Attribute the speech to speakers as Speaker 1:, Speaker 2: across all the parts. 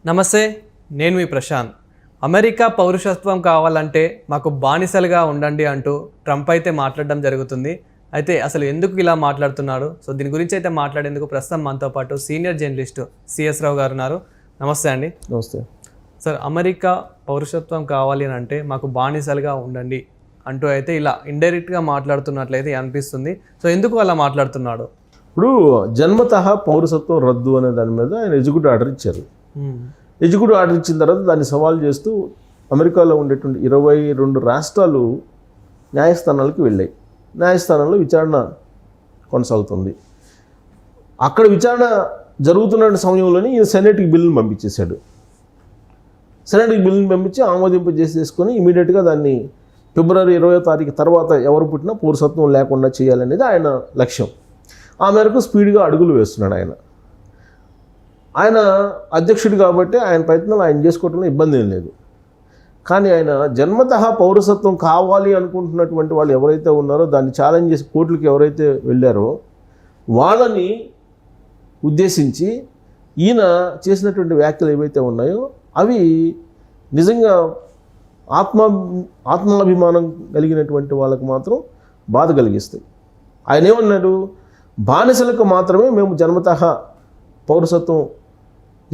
Speaker 1: నమస్తే, నేను మీ ప్రశాంత్. అమెరికా పౌరసత్వం కావాలంటే మాకు బానిసలుగా ఉండండి అంటూ ట్రంప్ అయితే మాట్లాడడం జరుగుతుంది. అయితే అసలు ఎందుకు ఇలా మాట్లాడుతున్నాడు? సో దీని గురించి అయితే మాట్లాడేందుకు ప్రస్తుతం మనతో పాటు సీనియర్ జర్నలిస్టు సిఎస్ రావు గారు ఉన్నారు. నమస్తే అండి.
Speaker 2: నమస్తే
Speaker 1: సార్, అమెరికా పౌరసత్వం కావాలి అని అంటే మాకు బానిసలుగా ఉండండి అంటూ అయితే ఇలా ఇండైరెక్ట్గా మాట్లాడుతున్నట్లయితే అనిపిస్తుంది. సో ఎందుకు అలా మాట్లాడుతున్నాడు?
Speaker 2: ఇప్పుడు జన్మతః పౌరసత్వం రద్దు అనే దాని మీద ఆయన ఎగ్జిక్యూటివ్ ఆర్డర్ ఇచ్చారు. ఎగ్జిక్యూటివ్ ఆర్డర్ ఇచ్చిన తర్వాత దాన్ని సవాల్ చేస్తూ అమెరికాలో ఉండేటువంటి 22 రాష్ట్రాలు న్యాయస్థానాలకు వెళ్ళాయి. న్యాయస్థానంలో విచారణ కొనసాగుతుంది. అక్కడ విచారణ జరుగుతున్న సమయంలోనే ఈయన సెనేట్కి బిల్లును పంపించేశాడు. సెనేట్కి బిల్లును పంపించి ఆమోదింపజేసేసుకొని ఇమీడియట్గా దాన్ని ఫిబ్రవరి 20వ తారీఖు తర్వాత ఎవరు పుట్టినా పౌరసత్వం లేకుండా చేయాలనేది ఆయన లక్ష్యం. ఆ మేరకు స్పీడ్గా అడుగులు వేస్తున్నాడు ఆయన అధ్యక్షుడు కాబట్టి ఆయన ప్రయత్నాలు ఆయన చేసుకోవడంలో ఇబ్బంది ఏం లేదు. కానీ ఆయన జన్మతః పౌరసత్వం కావాలి అనుకుంటున్నటువంటి వాళ్ళు ఎవరైతే ఉన్నారో దాన్ని ఛాలెంజ్ చేసి కోర్టులకు ఎవరైతే వెళ్ళారో వాళ్ళని ఉద్దేశించి ఈయన చేసినటువంటి వ్యాఖ్యలు ఏవైతే ఉన్నాయో అవి నిజంగా ఆత్మాభిమానం కలిగినటువంటి వాళ్ళకు మాత్రం బాధ కలిగిస్తాయి. ఆయన ఏమన్నాడు, బానిసలకు మాత్రమే మేము జన్మతః పౌరసత్వం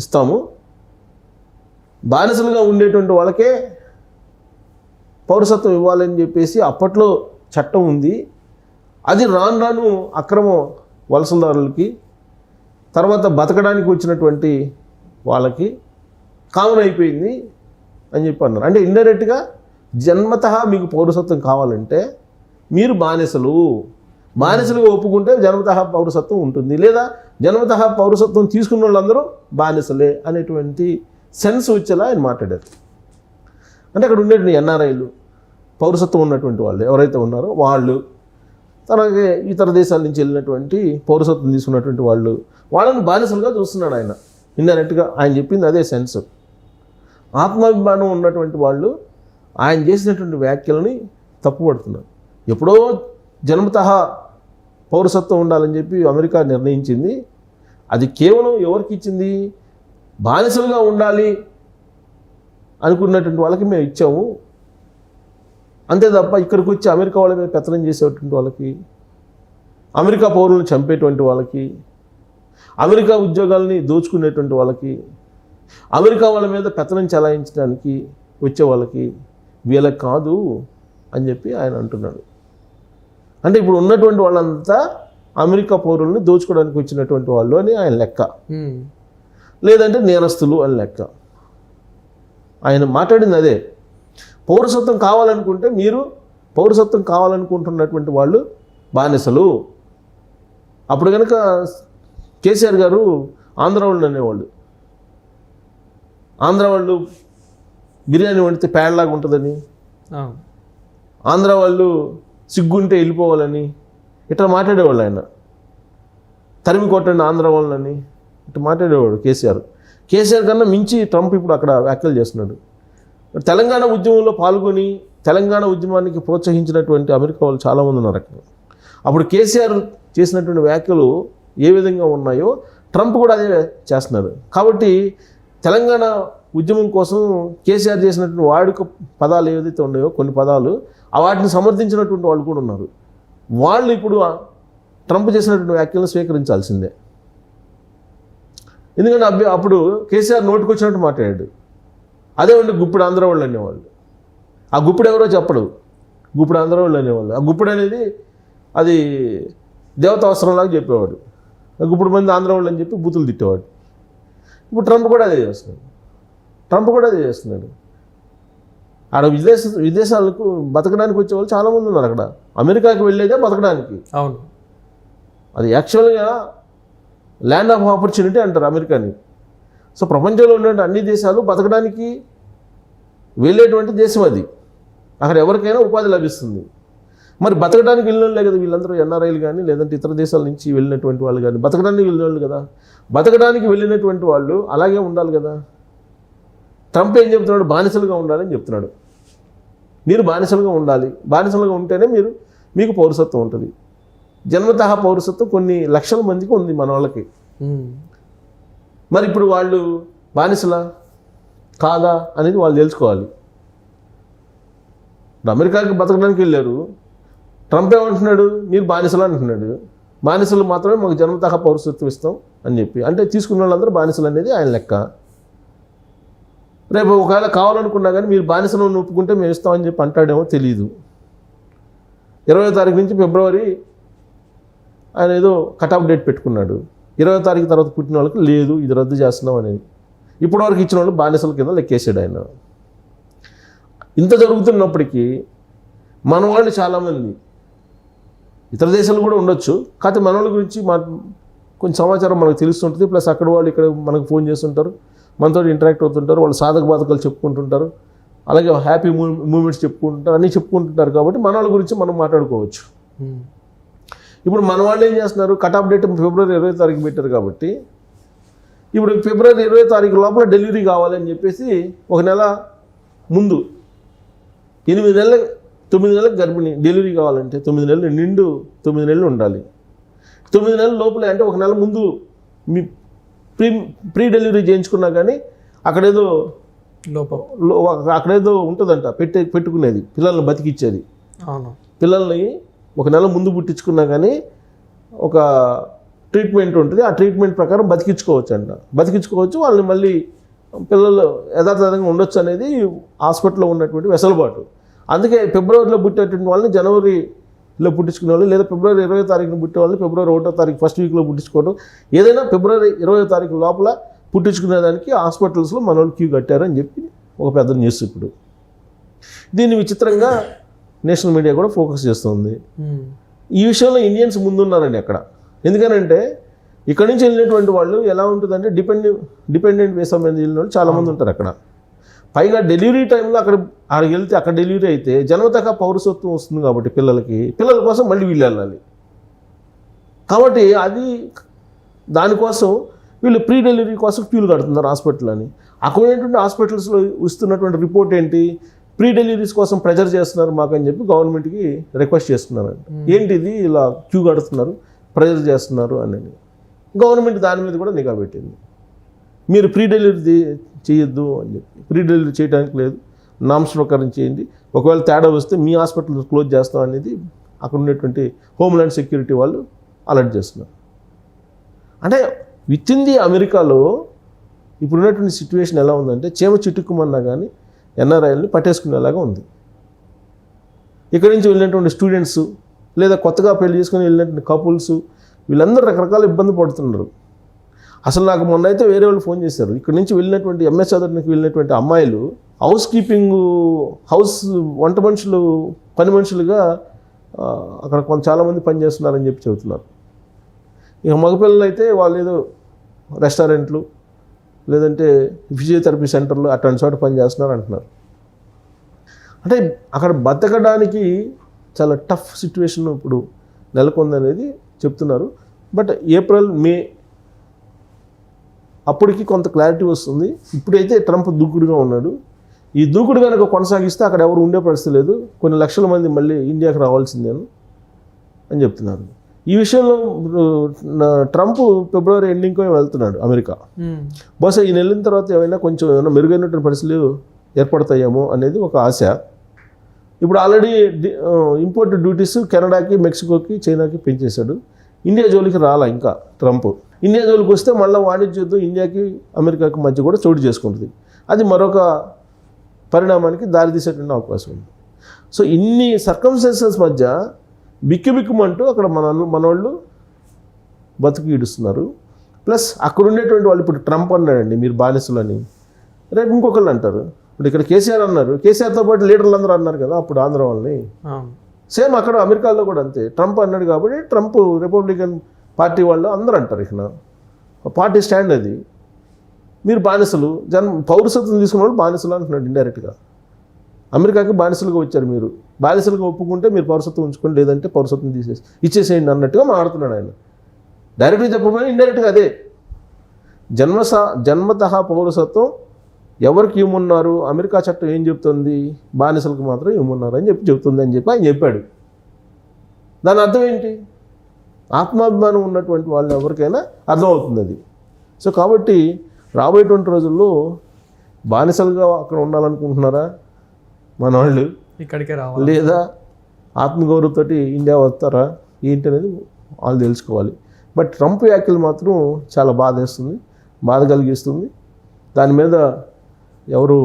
Speaker 2: ఇస్తాము, బానిసలుగా ఉండేటువంటి వాళ్ళకే పౌరసత్వం ఇవ్వాలని చెప్పేసి అప్పట్లో చట్టం ఉంది. అది రాను రాను అక్రమ వలసదారులకి తర్వాత బతకడానికి వచ్చినటువంటి వాళ్ళకి కామన్ అయిపోయింది అని చెప్పి అన్నారు. అంటే ఇండైరెక్ట్గా జన్మతః మీకు పౌరసత్వం కావాలంటే మీరు బానిసలుగా ఒప్పుకుంటే జన్మతః పౌరసత్వం ఉంటుంది, లేదా జన్మతః పౌరసత్వం తీసుకున్న వాళ్ళందరూ బానిసలే అనేటువంటి సెన్స్ వచ్చేలా ఆయన మాట్లాడారు. అంటే అక్కడ ఉండేటువంటి ఎన్ఆర్ఐలు, పౌరసత్వం ఉన్నటువంటి వాళ్ళు ఎవరైతే ఉన్నారో వాళ్ళు, తనకి ఇతర దేశాల నుంచి వెళ్ళినటువంటి పౌరసత్వం తీసుకున్నటువంటి వాళ్ళని బానిసలుగా చూస్తున్నాడు ఆయన. ఇండైరెక్ట్గా ఆయన చెప్పింది అదే సెన్స్. ఆత్మాభిమానం ఉన్నటువంటి వాళ్ళు ఆయన చేసినటువంటి వ్యాఖ్యలని తప్పుపడుతున్నారు. ఎప్పుడో జన్మతః పౌరసత్వం ఉండాలని చెప్పి అమెరికా నిర్ణయించింది. అది కేవలం ఎవరికి ఇచ్చింది? బానిసలుగా ఉండాలి అనుకున్నటువంటి వాళ్ళకి మేము ఇచ్చాము, అంతే తప్ప ఇక్కడికి వచ్చి అమెరికా వాళ్ళ మీద పెత్తనం చేసేటువంటి వాళ్ళకి, అమెరికా పౌరులను చంపేటువంటి వాళ్ళకి, అమెరికా ఉద్యోగాలని దోచుకునేటువంటి వాళ్ళకి, అమెరికా వాళ్ళ మీద పెత్తనం చెలాయించడానికి వచ్చే వాళ్ళకి వీళ్ళకి కాదు అని చెప్పి ఆయన అంటున్నాడు. అంటే ఇప్పుడు ఉన్నటువంటి వాళ్ళంతా అమెరికా పౌరుల్ని దోచుకోవడానికి వచ్చినటువంటి వాళ్ళు అని ఆయన లెక్క, లేదంటే నేరస్తులు అని లెక్క. ఆయన మాట్లాడింది అదే. పౌరసత్వం కావాలనుకుంటే మీరు పౌరసత్వం కావాలనుకుంటున్నటువంటి వాళ్ళు బానిసలు. అప్పుడు కనుక కేసీఆర్ గారు ఆంధ్ర వాళ్ళు అనేవాళ్ళు, ఆంధ్ర వాళ్ళు బిర్యానీ వండితే పేడలాగా ఉంటుందని, ఆంధ్ర వాళ్ళు సిగ్గుంటే వెళ్ళిపోవాలని ఇట్లా మాట్లాడేవాళ్ళు. ఆయన తరిమి కొట్టండి ఆంధ్ర వాళ్ళని ఇట్లా మాట్లాడేవాడు కేసీఆర్ కన్నా మించి ట్రంప్ ఇప్పుడు అక్కడ వ్యాఖ్యలు చేస్తున్నాడు. తెలంగాణ ఉద్యమంలో పాల్గొని తెలంగాణ ఉద్యమానికి ప్రోత్సహించినటువంటి అమెరికా వాళ్ళు చాలామంది ఉన్నారు అక్కడ. అప్పుడు కేసీఆర్ చేసినటువంటి వ్యాఖ్యలు ఏ విధంగా ఉన్నాయో ట్రంప్ కూడా అదే చేస్తున్నారు. కాబట్టి తెలంగాణ ఉద్యమం కోసం కేసీఆర్ చేసినటువంటి వాడుక పదాలు ఏదైతే ఉన్నాయో కొన్ని పదాలు వాటిని సమర్థించినటువంటి వాళ్ళు కూడా ఉన్నారు. వాళ్ళు ఇప్పుడు ట్రంప్ చేసినటువంటి వ్యాఖ్యలను స్వీకరించాల్సిందే. ఎందుకంటే అప్పుడు కేసీఆర్ నోటికి వచ్చినట్టు మాట్లాడాడు. అదే ఉండి గుప్పుడు ఆంధ్ర వాళ్ళు అనేవాళ్ళు. ఆ గుప్పుడు ఎవరో చెప్పడు, గుప్పుడు ఆంధ్ర వాళ్ళు అనేవాళ్ళు. ఆ గుప్పుడు అనేది అది దేవత అవసరంలాగా చెప్పేవాడు. గుప్పుడు మంది ఆంధ్ర వాళ్ళు అని చెప్పి బూతులు తిట్టేవాడు. ఇప్పుడు ట్రంప్ కూడా అదే చేస్తున్నాడు. ఆడ విదేశాలకు బతకడానికి వచ్చే వాళ్ళు చాలామంది ఉన్నారు. అక్కడ అమెరికాకి వెళ్ళేదే బతకడానికి.
Speaker 1: అవును,
Speaker 2: అది యాక్చువల్గా ల్యాండ్ ఆఫ్ ఆపర్చునిటీ అంటారు అమెరికాని. సో ప్రపంచంలో ఉన్నటువంటి అన్ని దేశాలు బతకడానికి వెళ్ళేటువంటి దేశం అది. అక్కడ ఎవరికైనా ఉపాధి లభిస్తుంది. మరి బతకడానికి వెళ్ళినోళ్ళే కదా వీళ్ళందరూ, ఎన్ఆర్ఐలు కానీ లేదంటే ఇతర దేశాల నుంచి వెళ్ళినటువంటి వాళ్ళు కానీ బతకడానికి వెళ్ళినోళ్ళు కదా. బతకడానికి వెళ్ళినటువంటి వాళ్ళు అలాగే ఉండాలి కదా. ట్రంప్ ఏం చెప్తున్నాడు? బానిసలుగా ఉండాలని చెప్తున్నాడు. మీరు బానిసలుగా ఉండాలి, బానిసలుగా ఉంటేనే మీకు పౌరసత్వం ఉంటుంది. జన్మతః పౌరసత్వం కొన్ని లక్షల మందికి ఉంది మన వాళ్ళకి. మరి ఇప్పుడు వాళ్ళు బానిసలా? కాదా అనేది వాళ్ళు తెలుసుకోవాలి. ఇప్పుడు అమెరికాకి బతకడానికి వెళ్ళారు, ట్రంప్ ఏమంటున్నాడు, మీరు బానిసలు అంటున్నాడు. బానిసలు మాత్రమే మాకు జన్మతహా పౌరసత్వం ఇస్తాం అని చెప్పి, అంటే తీసుకున్న వాళ్ళందరూ బానిసలు అనేది ఆయన లెక్క. రేపు ఒకవేళ కావాలనుకున్నా కానీ మీరు బానిసలు ఒప్పుకుంటే మేము ఇస్తామని చెప్పి అంటాడేమో తెలియదు. 20వ తారీఖు నుంచి ఫిబ్రవరి ఆయన ఏదో కటాఫ్ డేట్ పెట్టుకున్నాడు. 20వ తారీఖు తర్వాత పుట్టిన వాళ్ళకి లేదు, ఇది రద్దు చేస్తున్నాం అనేది. ఇప్పటివరకు ఇచ్చిన వాళ్ళు బానిసల కింద లెక్కేసాడు ఆయన. ఇంత జరుగుతున్నప్పటికీ మన వాళ్ళు చాలామంది, ఇతర దేశాలు కూడా ఉండొచ్చు, కాకపోతే మన వాళ్ళ గురించి కొంచెం సమాచారం మనకు తెలుస్తుంటుంది. ప్లస్ అక్కడ వాళ్ళు ఇక్కడ మనకు ఫోన్ చేస్తుంటారు, మనతో ఇంటరాక్ట్ అవుతుంటారు, వాళ్ళు సాధక బాధకాలు చెప్పుకుంటుంటారు, అలాగే హ్యాపీ మూమెంట్స్ చెప్పుకుంటుంటారు, అన్నీ చెప్పుకుంటుంటారు. కాబట్టి మన వాళ్ళ గురించి మనం మాట్లాడుకోవచ్చు. ఇప్పుడు మన వాళ్ళు ఏం చేస్తున్నారు, కటాఫ్ డేట్ ఫిబ్రవరి 20వ తారీఖు పెట్టారు కాబట్టి ఇప్పుడు ఫిబ్రవరి 20వ తారీఖు లోపల డెలివరీ కావాలని చెప్పేసి ఒక నెల ముందు 9 నెలలకు గర్భిణి డెలివరీ కావాలంటే 9 నెలలు నిండు 9 నెలలు ఉండాలి. 9 నెలల లోపలే అంటే ఒక నెల ముందు మీ ప్రీ డెలివరీ చేయించుకున్నా కానీ అక్కడేదో అక్కడేదో ఉంటుందంట పెట్టుకునేది, పిల్లల్ని బతికిచ్చేది. పిల్లల్ని ఒక నెల ముందు పుట్టించుకున్నా కానీ ఒక ట్రీట్మెంట్ ఉంటుంది, ఆ ట్రీట్మెంట్ ప్రకారం బతికించుకోవచ్చు వాళ్ళని మళ్ళీ పిల్లలు యథాతథంగా ఉండొచ్చు అనేది హాస్పిటల్లో ఉన్నటువంటి వెసులుబాటు. అందుకే ఫిబ్రవరిలో పుట్టేటువంటి వాళ్ళని జనవరిలో పుట్టించుకునే వాళ్ళు, లేదా ఫిబ్రవరి 20వ తారీఖున పుట్టే వాళ్ళని ఫిబ్రవరి 1వ తారీఖు ఫస్ట్ వీక్లో పుట్టించుకోవడం, ఏదైనా ఫిబ్రవరి 20వ తారీఖు లోపల పుట్టించుకునేదానికి హాస్పిటల్స్లో మన వాళ్ళు క్యూ కట్టారని చెప్పి ఒక పెద్ద న్యూస్. ఇప్పుడు దీన్ని విచిత్రంగా నేషనల్ మీడియా కూడా ఫోకస్ చేస్తుంది. ఈ విషయంలో ఇండియన్స్ ముందున్నారండి అక్కడ. ఎందుకనంటే ఇక్కడ నుంచి వెళ్ళినటువంటి వాళ్ళు ఎలా ఉంటుందంటే డిపెండెంట్ వీసా మీద వెళ్ళిన వాళ్ళు చాలామంది ఉంటారు అక్కడ. పైగా డెలివరీ టైంలో అక్కడికి వెళ్తే అక్కడ డెలివరీ అయితే జన్మతహా పౌరసత్వం వస్తుంది కాబట్టి పిల్లల కోసం మళ్ళీ వీళ్ళు వెళ్ళాలి. కాబట్టి దానికోసం వీళ్ళు ప్రీ డెలివరీ కోసం క్యూలు కడుతున్నారు హాస్పిటల్ అని. అక్కడ ఏంటంటే హాస్పిటల్స్లో ఇస్తున్నటువంటి రిపోర్ట్ ఏంటి, ప్రీ డెలివరీస్ కోసం ప్రెజర్ చేస్తున్నారు మాకు అని చెప్పి గవర్నమెంట్కి రిక్వెస్ట్ చేస్తున్నారంట. ఏంటిది ఇలా క్యూ కడుతున్నారు, ప్రెజర్ చేస్తున్నారు అనేది. గవర్నమెంట్ దాని మీద కూడా నిఘా పెట్టింది. మీరు ప్రీ డెలివరీ చేయొద్దు అని చెప్పి, ప్రీ డెలివరీ చేయడానికి లేదు, నామ్స్ ప్రకారం చేయండి, ఒకవేళ తేడా వస్తే మీ హాస్పిటల్ క్లోజ్ చేస్తాం అనేది అక్కడ ఉన్నటువంటి హోమ్ల్యాండ్ సెక్యూరిటీ వాళ్ళు అలర్ట్ చేస్తున్నారు. అంటే విత్ ఇన్ ది అమెరికాలో ఇప్పుడున్నటువంటి సిచ్యువేషన్ ఎలా ఉందంటే చీమ చిట్టుకుమన్నా కానీ ఎన్ఆర్ఐల్ని పట్టేసుకునేలాగా ఉంది. ఇక్కడి నుంచి వెళ్ళినటువంటి స్టూడెంట్స్ లేదా కొత్తగా పెళ్లి చేసుకుని వెళ్ళినటువంటి కపుల్స్ వీళ్ళందరూ రకరకాల ఇబ్బంది పడుతున్నారు. అసలు నాకు మొన్న అయితే వేరే వాళ్ళు ఫోన్ చేశారు, ఇక్కడ నుంచి వెళ్ళినటువంటి ఎంఎస్ చదవడానికి వెళ్ళినటువంటి అమ్మాయిలు హౌస్ వంట మనుషులు పని మనుషులుగా అక్కడ చాలామంది పనిచేస్తున్నారని చెప్పి చెబుతున్నారు. ఇక మగపిల్లలు అయితే వాళ్ళు ఏదో రెస్టారెంట్లు లేదంటే ఫిజియోథెరపీ సెంటర్లు అట్లాంటి చోట పనిచేస్తున్నారు అంటున్నారు. అంటే అక్కడ బతకడానికి చాలా టఫ్ సిచ్యువేషన్ ఇప్పుడు నెలకొందనేది చెప్తున్నారు. బట్ ఏప్రిల్ మే అప్పటికి కొంత క్లారిటీ వస్తుంది. ఇప్పుడైతే ట్రంప్ దూకుడుగా ఉన్నాడు. ఈ దూకుడు కనుక కొనసాగిస్తే అక్కడ ఎవరు ఉండే పరిస్థితి లేదు, కొన్ని లక్షల మంది మళ్ళీ ఇండియాకి రావాల్సిందేను అని చెప్తున్నారు. ఈ విషయంలో ట్రంప్ ఫిబ్రవరి ఎండింగ్కో వెళ్తున్నాడు అమెరికా. బహుశా ఈయన వెళ్ళిన తర్వాత ఏమైనా మెరుగైనటువంటి పరిస్థితులు ఏర్పడతాయేమో అనేది ఒక ఆశ. ఇప్పుడు ఆల్రెడీ ఇంపోర్ట్ డ్యూటీస్ కెనడాకి, మెక్సికోకి, చైనాకి పెంచేశాడు. ఇండియా జోలికి రాలా ఇంకా ట్రంప్. ఇండియా జోలికి వస్తే మళ్ళీ వాణిజ్య యుద్ధం ఇండియాకి అమెరికాకి మధ్య కూడా చోటు చేసుకుంటుంది. అది మరొక పరిణామానికి దారితీసేటువంటి అవకాశం ఉంది. సో ఇన్ని సర్కమ్స్టెన్సెస్ మధ్య బిక్కుబిక్కుమంటూ అక్కడ మనోళ్ళు బతుకు ఈడుస్తున్నారు. ప్లస్ అక్కడ ఉండేటువంటి వాళ్ళు ఇప్పుడు ట్రంప్ అన్నాడండి మీరు బానిసలని, రేపు ఇంకొకళ్ళు అంటారు. ఇప్పుడు ఇక్కడ కేసీఆర్ అన్నారు, కేసీఆర్తో పాటు లీడర్లు అందరూ అన్నారు కదా అప్పుడు ఆంధ్ర వాళ్ళని. సేమ్ అక్కడ అమెరికాలో కూడా అంతే, ట్రంప్ అన్నాడు కాబట్టి ట్రంప్ రిపబ్లికన్ పార్టీ వాళ్ళు అందరూ అంటారు. ఇక్కడ పార్టీ స్టాండ్ అది, మీరు బానిసలు, పౌరసత్వం తీసుకున్న వాళ్ళు బానిసలు అంటున్నాడు ఇండైరెక్ట్గా. అమెరికాకి బానిసలుగా వచ్చారు, మీరు బానిసలుగా ఒప్పుకుంటే మీరు పౌరసత్వం ఉంచుకోండి, లేదంటే పౌరసత్వం ఇచ్చేసేయండి అన్నట్టుగా మాట్లాడుతున్నాడు ఆయన. డైరెక్ట్గా చెప్పబోయినా ఇండైరెక్ట్గా అదే. జన్మతహా పౌరసత్వం ఎవరికి ఇవ్వమన్నారు, అమెరికా చట్టం ఏం చెప్తుంది, బానిసలకు మాత్రం ఇవ్వమన్నారు అని చెప్తుంది అని చెప్పి ఆయన చెప్పాడు. దాని అర్థం ఏంటి, ఆత్మాభిమానం ఉన్నటువంటి వాళ్ళు ఎవరికైనా అర్థమవుతుంది అది. సో కాబట్టి రాబోయేటువంటి రోజుల్లో బానిసలుగా అక్కడ ఉండాలనుకుంటున్నారా మన వాళ్ళు,
Speaker 1: ఇక్కడికే రావాలి.
Speaker 2: లేదా ఆత్మగౌరవంతో ఇండియా వస్తారా ఏంటి అనేది వాళ్ళు తెలుసుకోవాలి. బట్ ట్రంప్ వ్యాఖ్యలు మాత్రం చాలా బాధ కలిగిస్తుంది. దాని మీద ఎవరు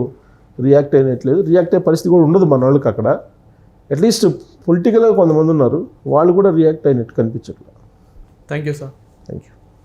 Speaker 2: రియాక్ట్ అయినట్లేదు, రియాక్ట్ అయ్యే పరిస్థితి కూడా ఉండదు మన వాళ్ళకి అక్కడ. అట్లీస్ట్ పొలిటికల్గా కొంతమంది ఉన్నారు, వాళ్ళు కూడా రియాక్ట్ అయినట్టు కనిపించట్లేదు.
Speaker 1: Thank you sir.
Speaker 2: Thank you.